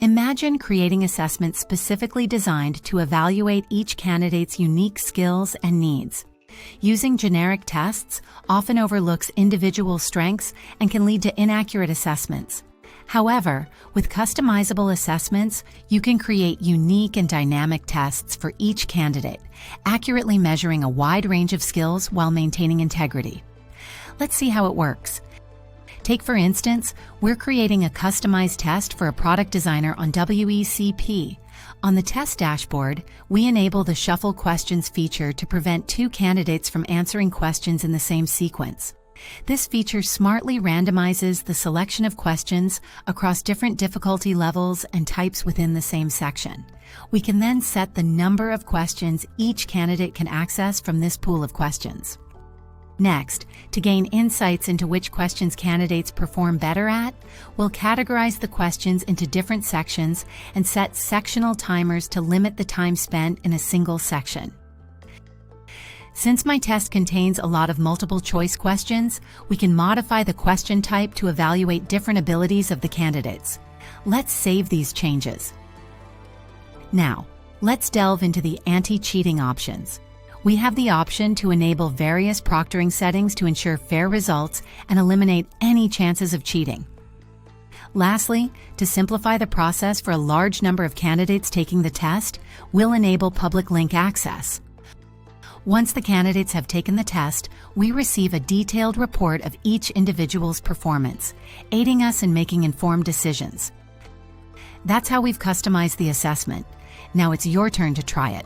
Imagine creating assessments specifically designed to evaluate each candidate's unique skills and needs. Using generic tests often overlooks individual strengths and can lead to inaccurate assessments. However, with customizable assessments, you can create unique and dynamic tests for each candidate, accurately measuring a wide range of skills while maintaining integrity. Let's see how it works. Take, for instance, we're creating a customized test for a product designer on WECP. On the test dashboard, we enable the Shuffle Questions feature to prevent two candidates from answering questions in the same sequence. This feature smartly randomizes the selection of questions across different difficulty levels and types within the same section. We can then set the number of questions each candidate can access from this pool of questions. Next, to gain insights into which questions candidates perform better at, we'll categorize the questions into different sections and set sectional timers to limit the time spent in a single section. Since my test contains a lot of multiple choice questions, we can modify the question type to evaluate different abilities of the candidates. Let's save these changes. Now, let's delve into the anti-cheating options. We have the option to enable various proctoring settings to ensure fair results and eliminate any chances of cheating. Lastly, to simplify the process for a large number of candidates taking the test, we'll enable public link access. Once the candidates have taken the test, we receive a detailed report of each individual's performance, aiding us in making informed decisions. That's how we've customized the assessment. Now it's your turn to try it.